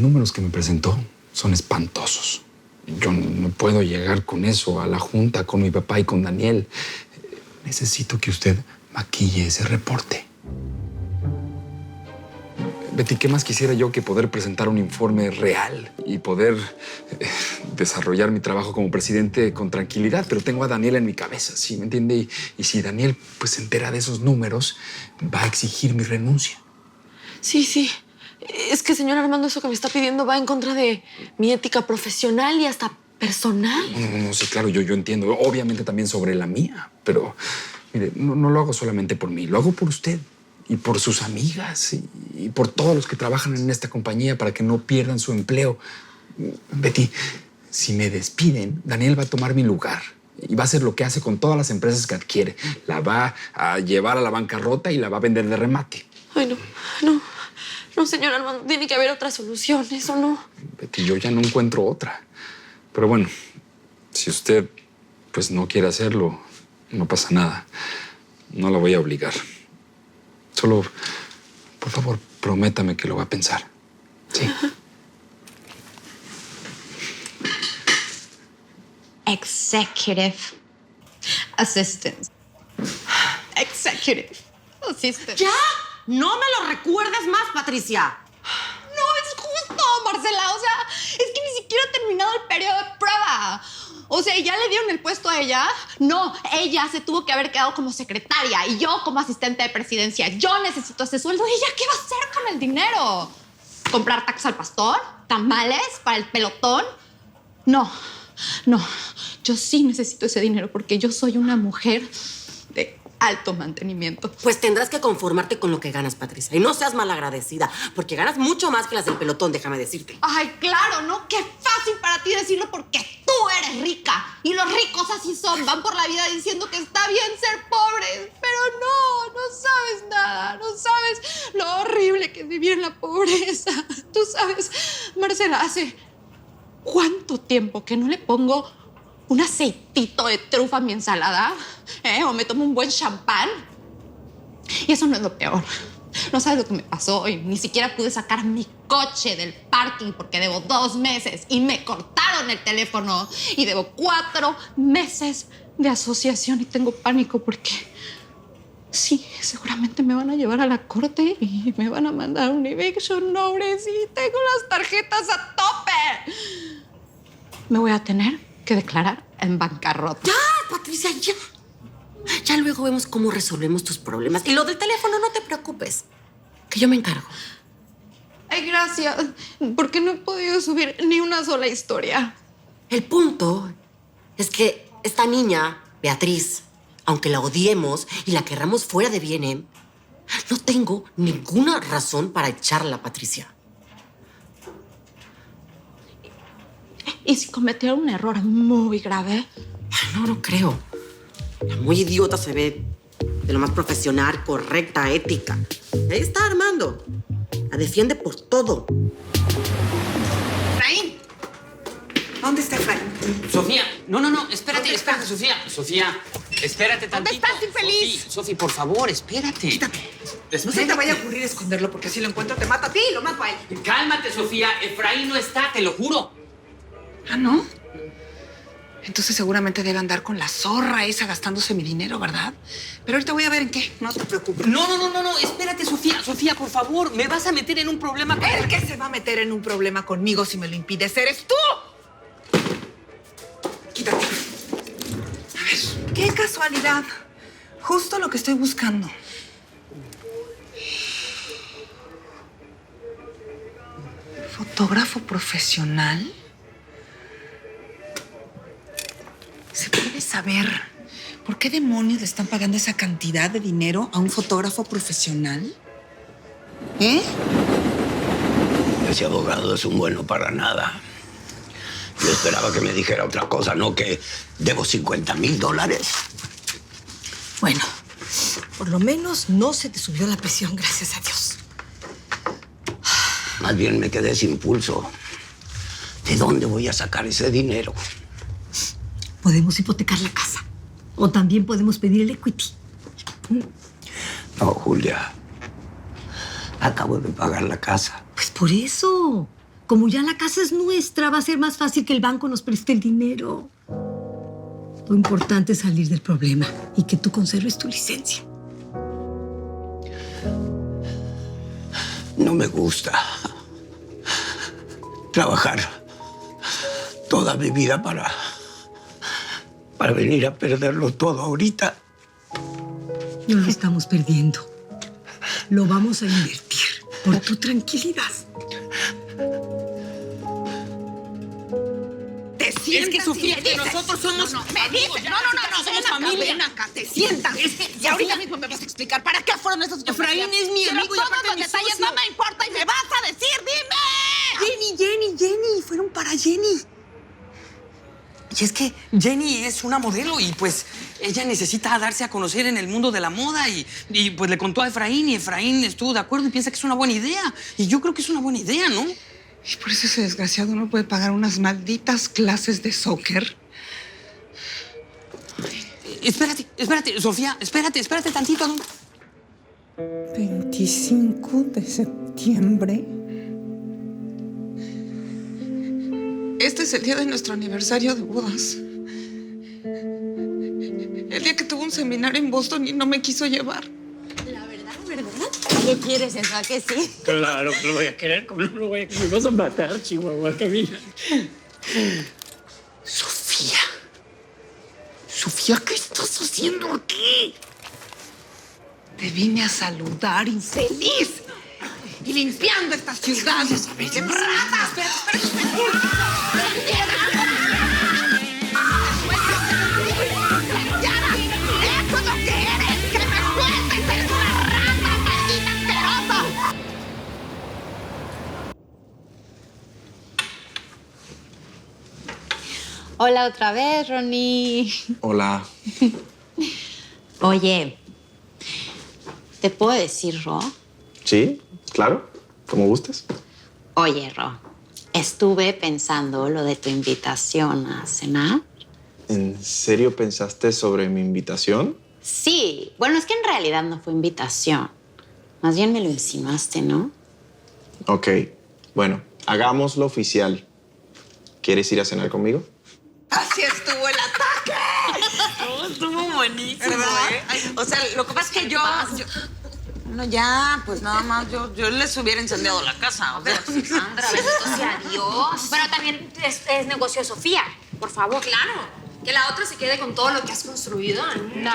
los números que me presentó son espantosos. Yo no puedo llegar con eso a la junta con mi papá y con Daniel. Necesito que usted maquille ese reporte. Betty, ¿qué más quisiera yo que poder presentar un informe real y poder desarrollar mi trabajo como presidente con tranquilidad? Pero tengo a Daniel en mi cabeza, ¿sí me entiende? Y si Daniel pues, se entera de esos números, va a exigir mi renuncia. Sí. Es que, señor Armando, eso que me está pidiendo va en contra de mi ética profesional y hasta personal. No, sí, claro, yo entiendo. Obviamente también sobre la mía. Pero, mire, no lo hago solamente por mí. Lo hago por usted y por sus amigas y por todos los que trabajan en esta compañía para que no pierdan su empleo. Betty, si me despiden, Daniel va a tomar mi lugar y va a hacer lo que hace con todas las empresas que adquiere. La va a llevar a la bancarrota y la va a vender de remate. Ay, no, señor Armando, tiene que haber otra solución, eso no. Betty, yo ya no encuentro otra. Pero bueno, si usted pues no quiere hacerlo, no pasa nada. No la voy a obligar. Solo, por favor, prométame que lo va a pensar. Sí. Executive Assistant. Executive Assistant. ¡Ya! ¡No me lo recuerdes más, Patricia! No, es justo, Marcela. O sea, es que ni siquiera ha terminado el periodo de prueba. O sea, ¿ya le dieron el puesto a ella? No, ella se tuvo que haber quedado como secretaria y yo como asistente de presidencia. Yo necesito ese sueldo. ¿Y ella qué va a hacer con el dinero? ¿Comprar tacos al pastor? ¿Tamales para el pelotón? No. Yo sí necesito ese dinero porque yo soy una mujer de alto mantenimiento. Pues tendrás que conformarte con lo que ganas, Patricia. Y no seas malagradecida, porque ganas mucho más que las del pelotón, déjame decirte. Ay, claro, ¿no? Qué fácil para ti decirlo porque tú eres rica. Y los ricos así son, van por la vida diciendo que está bien ser pobres. Pero no sabes nada. No sabes lo horrible que es vivir en la pobreza. Tú sabes, Marcela, hace ¿cuánto tiempo que no le pongo un aceitito de trufa a mi ensalada? O me tomo un buen champán. Y eso no es lo peor. No sabes lo que me pasó hoy. Ni siquiera pude sacar mi coche del parking porque debo 2 meses y me cortaron el teléfono. Y debo 4 meses de asociación y tengo pánico porque sí, seguramente me van a llevar a la corte y me van a mandar un eviction notice y tengo las tarjetas a tope. Me voy a tener que declarar en bancarrota. ¡Ya, Patricia, ya! Ya luego vemos cómo resolvemos tus problemas. Y lo del teléfono, no te preocupes, que yo me encargo. Ay, gracias, porque no he podido subir ni una sola historia. El punto es que esta niña, Beatriz, aunque la odiemos y la querramos fuera de bien, no tengo ninguna razón para echarla, Patricia. ¿Y si cometiera un error muy grave? Ay, no creo. La muy idiota se ve de lo más profesional, correcta, ética. Y ahí está Armando. La defiende por todo. ¡Efraín! ¿Dónde está Efraín? Sofía, no, espérate, Sofía. Sofía, espérate tantito. ¿Dónde estás, infeliz? Sofía, por favor, espérate. Quítate. Espérate. No se te vaya a ocurrir esconderlo porque si lo encuentro te mato a ti y lo mato a él. Cálmate, Sofía. Efraín no está, te lo juro. ¿Ah, no? Entonces seguramente debe andar con la zorra esa gastándose mi dinero, ¿verdad? Pero ahorita voy a ver en qué. No te preocupes. No, espérate, Sofía. Sofía, por favor, me vas a meter en un problema. El que se va a meter en un problema conmigo si me lo impides eres tú. Quítate. A ver, qué casualidad. Justo lo que estoy buscando. ¿Fotógrafo profesional? ¿Se puede saber por qué demonios le están pagando esa cantidad de dinero a un fotógrafo profesional? Ese abogado es un bueno para nada. Yo esperaba que me dijera otra cosa, no que debo $50,000. Bueno, por lo menos no se te subió la presión, gracias a Dios. Más bien me quedé sin pulso. ¿De dónde voy a sacar ese dinero? Podemos hipotecar la casa. O también podemos pedir el equity. No, Julia. Acabo de pagar la casa. Pues por eso. Como ya la casa es nuestra, va a ser más fácil que el banco nos preste el dinero. Lo importante es salir del problema y que tú conserves tu licencia. No me gusta trabajar toda mi vida para venir a perderlo todo ahorita. No lo estamos perdiendo. Lo vamos a invertir por tu tranquilidad. Te sientas. Es que, Sofía, y me que dices. nosotros somos Me dices. No, somos familia. Ven acá, te sientas. Y ahorita mismo me vas a explicar para qué fueron esas Efraín es mi amigo y todos aparte los mi detalles socio. no me importa y me vas a decir, dime. Jenny, fueron para Jenny. Y es que Jenny es una modelo y pues ella necesita darse a conocer en el mundo de la moda y pues le contó a Efraín y Efraín estuvo de acuerdo y piensa que es una buena idea. Y yo creo que es una buena idea, ¿no? Y por eso ese desgraciado no puede pagar unas malditas clases de soccer. Espérate, Sofía, espérate tantito. 25 de septiembre. Este es el día de nuestro aniversario de bodas. El día que tuvo un seminario en Boston y no me quiso llevar. La verdad, ¿qué quieres, esa que sí? Claro que lo voy a querer, como no lo voy a querer. Me vas a matar, Chihuahua, Camila. Sofía, ¿qué estás haciendo aquí? Te vine a saludar, infeliz. Y limpiando esta ciudad. ¡Ratas! ¡Yara! ¡Eso es lo que eres! ¡Que me sueltes! ¡Eres una rata, maldita asquerosa! Hola otra vez, Ronnie. Hola. Oye, ¿te puedo decir, Ro? Sí, claro, como gustes. Oye, Ro, estuve pensando lo de tu invitación a cenar. ¿En serio pensaste sobre mi invitación? Sí, bueno, es que en realidad no fue invitación. Más bien me lo insinuaste, ¿no? Ok, bueno, hagámoslo oficial. ¿Quieres ir a cenar conmigo? Así estuvo el ataque. No, estuvo buenísimo, ¿Verdad? O sea, lo que pasa es que yo... No, ya, pues nada más yo les hubiera incendiado la casa. O sea, Sandra, bendito sea Dios. Pero también es negocio de Sofía, por favor. Claro. Que la otra se quede con todo lo que has construido. No.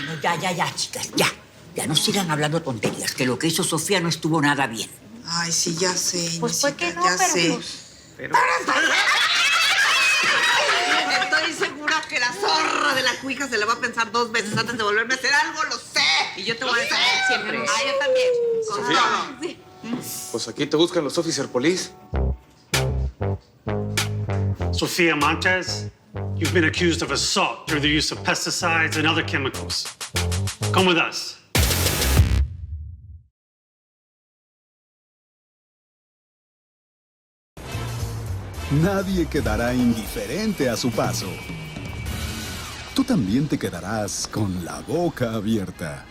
Bueno, ya, chicas, ya. Ya no sigan hablando tonterías, que lo que hizo Sofía no estuvo nada bien. Ay, sí, ya sé. Pues fue que no, ya pero sé. pues... Estoy segura que la zorra de la cuija se la va a pensar 2 veces antes de volverme a hacer algo, lo sé. Y yo te voy a defender siempre. Ah, yo también. Sofía. Pues aquí te buscan los officer police. Sofia Montes, you've been accused of assault through the use of pesticides and other chemicals. Come with us. Nadie quedará indiferente a su paso. Tú también te quedarás con la boca abierta.